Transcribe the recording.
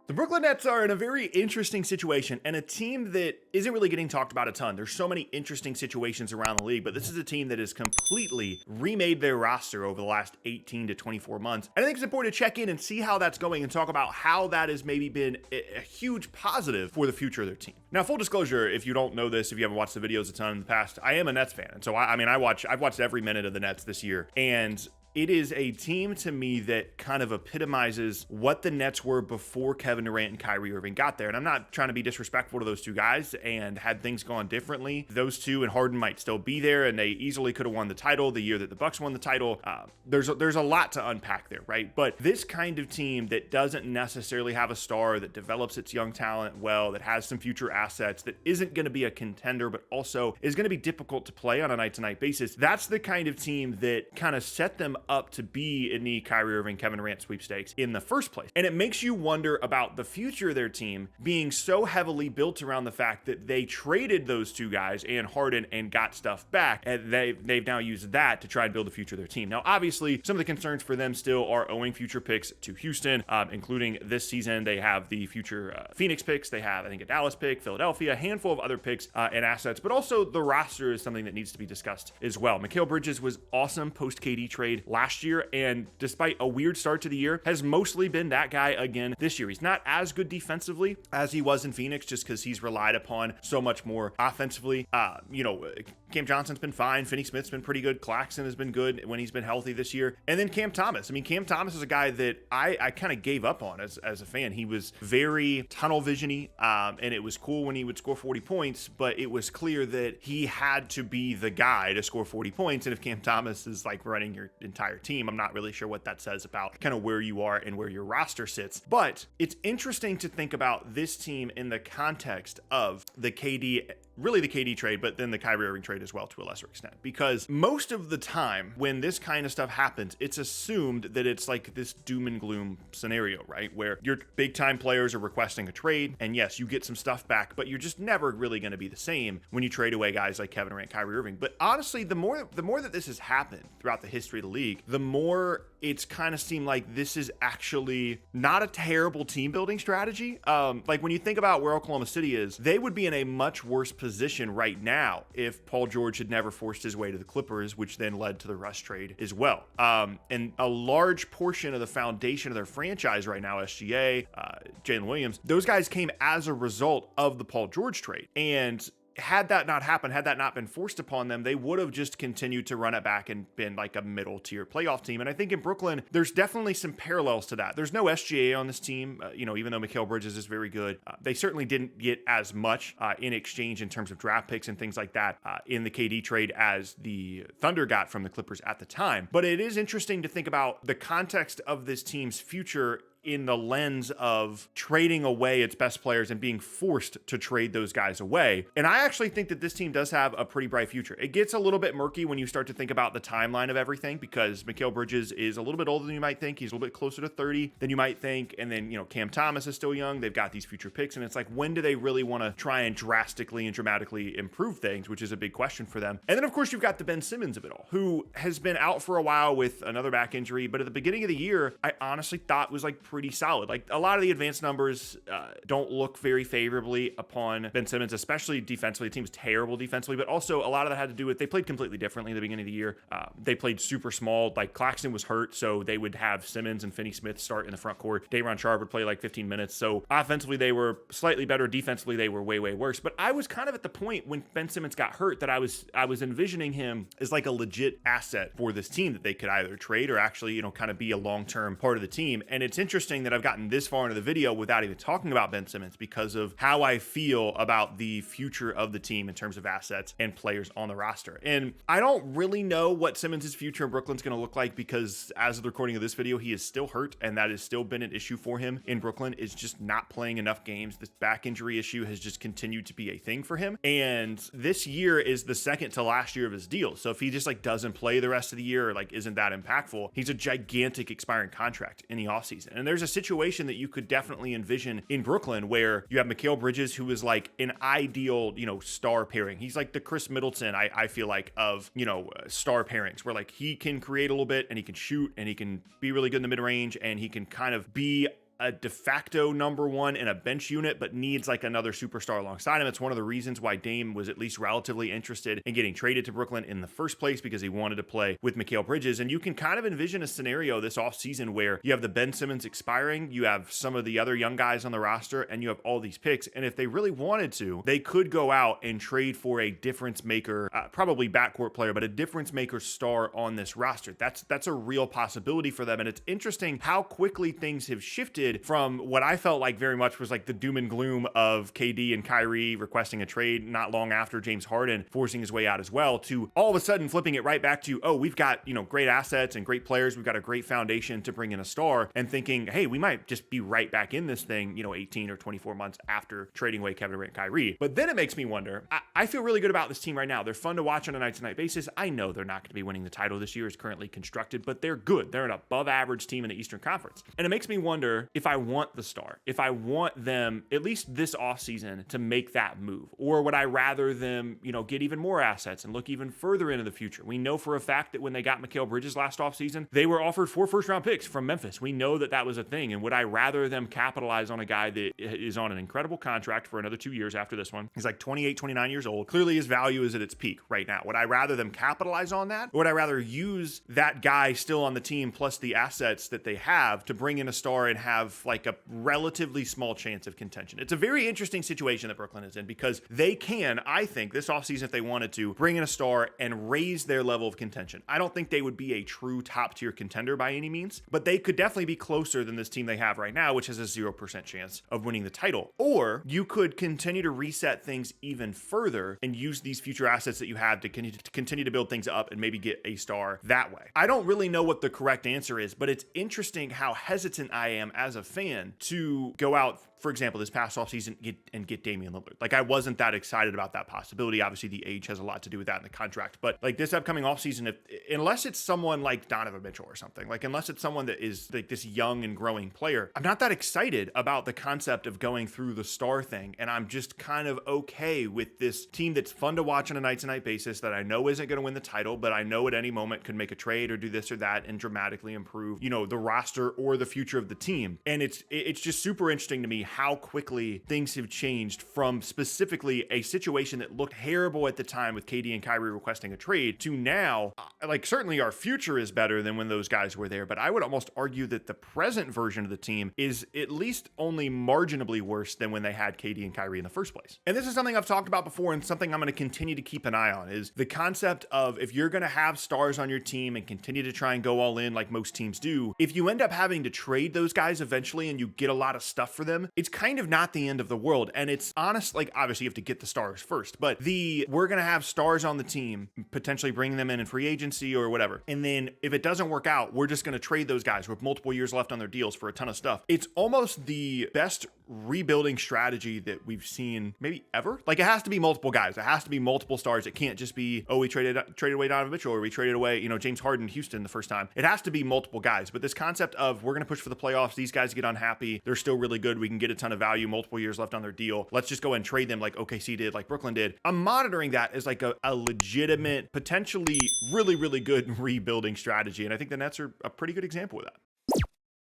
The Brooklyn Nets are in a very interesting situation and a team that isn't really getting talked about a ton. There's so many interesting situations around the league, but this is a team that has completely remade their roster over the last 18 to 24 months. And I think it's important to check in and see how that's going and talk about how that has maybe been a huge positive for the future of their team. Now, full disclosure, if you don't know this, if you haven't watched the videos a ton in the past, I am a Nets fan. And so I've watched every minute of the Nets this year. And it is a team to me that kind of epitomizes what the Nets were before Kevin Durant and Kyrie Irving got there. And I'm not trying to be disrespectful to those two guys, and had things gone differently, those two and Harden might still be there, and they easily could have won the title the year that the Bucks won the title. There's a lot to unpack there, right? But this kind of team that doesn't necessarily have a star, that develops its young talent well, that has some future assets, that isn't going to be a contender, but also is going to be difficult to play on a night-to-night basis, that's the kind of team that kind of set them up to be in the Kyrie Irving, Kevin Durant sweepstakes in the first place. And it makes you wonder about the future of their team being so heavily built around the fact that they traded those two guys and Harden and got stuff back, and they've now used that to try and build the future of their team. Now, obviously, some of the concerns for them still are owing future picks to Houston, including this season. They have the future Phoenix picks. They have, I think, a Dallas pick, Philadelphia, a handful of other picks and assets, but also the roster is something that needs to be discussed as well. Mikal Bridges was awesome post KD trade last year, and despite a weird start to the year, has mostly been that guy again this year. He's not as good defensively as he was in Phoenix, just because he's relied upon so much more offensively. Cam Johnson's been fine. Finney Smith's been pretty good. Claxton has been good when he's been healthy this year. And then Cam Thomas. I mean, Cam Thomas is a guy that I kind of gave up on as a fan. He was very tunnel vision-y, and it was cool when he would score 40 points, but it was clear that he had to be the guy to score 40 points. And if Cam Thomas is like running your entire team, I'm not really sure what that says about kind of where you are and where your roster sits. But it's interesting to think about this team in the context of the KD trade, but then the Kyrie Irving trade as well to a lesser extent. Because most of the time when this kind of stuff happens, it's assumed that it's like this doom and gloom scenario, right? Where your big time players are requesting a trade, and yes, you get some stuff back, but you're just never really going to be the same when you trade away guys like Kevin Durant, Kyrie Irving. But honestly, the more that this has happened throughout the history of the league, the more it's kind of seemed like this is actually not a terrible team building strategy. Like when you think about where Oklahoma City is, they would be in a much worse position right now if Paul George had never forced his way to the Clippers, which then led to the Russ trade as well. And a large portion of the foundation of their franchise right now, SGA, Jalen Williams, those guys came as a result of the Paul George trade. And had that not happened, had that not been forced upon them, they would have just continued to run it back and been like a middle tier playoff team. And I think in Brooklyn, there's definitely some parallels to that. There's no SGA on this team, even though Mikal Bridges is very good. They certainly didn't get as much in exchange in terms of draft picks and things like that in the KD trade as the Thunder got from the Clippers at the time. But it is interesting to think about the context of this team's future in the lens of trading away its best players and being forced to trade those guys away. And I actually think that this team does have a pretty bright future. It gets a little bit murky when you start to think about the timeline of everything, because Mikal Bridges is a little bit older than you might think. He's a little bit closer to 30 than you might think. And then, Cam Thomas is still young. They've got these future picks. And it's like, when do they really want to try and drastically and dramatically improve things, which is a big question for them. And then, of course, you've got the Ben Simmons of it all, who has been out for a while with another back injury. But at the beginning of the year, I honestly thought was like pretty solid. Like a lot of the advanced numbers don't look very favorably upon Ben Simmons, especially defensively. The team was terrible defensively, but also a lot of that had to do with they played completely differently at the beginning of the year. They played super small. Like Claxton was hurt, so they would have Simmons and Finney Smith start in the front court. Day'Ron Sharpe would play like 15 minutes. So offensively, they were slightly better. Defensively, they were way, way worse. But I was kind of at the point when Ben Simmons got hurt that I was envisioning him as like a legit asset for this team that they could either trade or actually, kind of be a long-term part of the team. And it's interesting that I've gotten this far into the video without even talking about Ben Simmons because of how I feel about the future of the team in terms of assets and players on the roster. And I don't really know what Simmons' future in Brooklyn's going to look like, because as of the recording of this video, he is still hurt, and that has still been an issue for him in Brooklyn, is just not playing enough games. This back injury issue has just continued to be a thing for him. And this year is the second to last year of his deal. So if he just like doesn't play the rest of the year, or like isn't that impactful, he's a gigantic expiring contract in the offseason. And there's a situation that you could definitely envision in Brooklyn where you have Mikal Bridges, who is like an ideal, star pairing. He's like the Chris Middleton, I feel like, of, star pairings, where like he can create a little bit and he can shoot and he can be really good in the mid range and he can kind of be a de facto number one in a bench unit, but needs like another superstar alongside him. It's one of the reasons why Dame was at least relatively interested in getting traded to Brooklyn in the first place, because he wanted to play with Mikal Bridges. And you can kind of envision a scenario this offseason where you have the Ben Simmons expiring, you have some of the other young guys on the roster, and you have all these picks. And if they really wanted to, they could go out and trade for a difference maker, probably backcourt player, but a difference maker star on this roster. That's a real possibility for them. And it's interesting how quickly things have shifted from what I felt like very much was like the doom and gloom of KD and Kyrie requesting a trade not long after James Harden forcing his way out as well, to all of a sudden flipping it right back to, oh, we've got, great assets and great players. We've got a great foundation to bring in a star, and thinking, hey, we might just be right back in this thing, 18 or 24 months after trading away Kevin Durant and Kyrie. But then it makes me wonder, I feel really good about this team right now. They're fun to watch on a night-to-night basis. I know they're not going to be winning the title this year as currently constructed, but they're good. They're an above average team in the Eastern Conference. And it makes me wonder if I want the star, if I want them, at least this offseason, to make that move, or would I rather them, get even more assets and look even further into the future? We know for a fact that when they got Mikal Bridges last offseason, they were offered 4 first-round picks from Memphis. We know that was a thing. And would I rather them capitalize on a guy that is on an incredible contract for another 2 years after this one? He's like 28, 29 years old. Clearly his value is at its peak right now. Would I rather them capitalize on that? Or would I rather use that guy still on the team plus the assets that they have to bring in a star and have like a relatively small chance of contention? It's a very interesting situation that Brooklyn is in, because they can, I think, this offseason, if they wanted to, bring in a star and raise their level of contention. I don't think they would be a true top tier contender by any means, but they could definitely be closer than this team they have right now, which has a 0% chance of winning the title. Or you could continue to reset things even further and use these future assets that you have to continue to build things up and maybe get a star that way. I don't really know what the correct answer is, but it's interesting how hesitant I am as a fan to go out, for example, this past offseason get Damian Lillard. Like, I wasn't that excited about that possibility. Obviously, the age has a lot to do with that in the contract. But like this upcoming offseason, unless it's someone like Donovan Mitchell or something, like unless it's someone that is like this young and growing player, I'm not that excited about the concept of going through the star thing. And I'm just kind of okay with this team that's fun to watch on a night-to-night basis that I know isn't going to win the title, but I know at any moment could make a trade or do this or that and dramatically improve, the roster or the future of the team. And it's just super interesting to me how quickly things have changed from specifically a situation that looked terrible at the time with KD and Kyrie requesting a trade to now, like certainly our future is better than when those guys were there, but I would almost argue that the present version of the team is at least only marginally worse than when they had KD and Kyrie in the first place. And this is something I've talked about before and something I'm going to continue to keep an eye on, is the concept of, if you're going to have stars on your team and continue to try and go all in like most teams do, if you end up having to trade those guys eventually and you get a lot of stuff for them, it's kind of not the end of the world. And it's honest, like obviously you have to get the stars first, but we're going to have stars on the team, potentially bringing them in free agency or whatever. And then if it doesn't work out, we're just going to trade those guys with multiple years left on their deals for a ton of stuff. It's almost the best rebuilding strategy that we've seen maybe ever. Like, it has to be multiple guys. It has to be multiple stars. It can't just be, oh, we traded away Donovan Mitchell, or we traded away, James Harden, Houston the first time. It has to be multiple guys. But this concept of, we're going to push for the playoffs, these guys get unhappy, they're still really good, we can get a ton of value, multiple years left on their deal, let's just go and trade them like OKC did, like Brooklyn did. I'm monitoring that as like a legitimate, potentially really, really good rebuilding strategy. And I think the Nets are a pretty good example of that.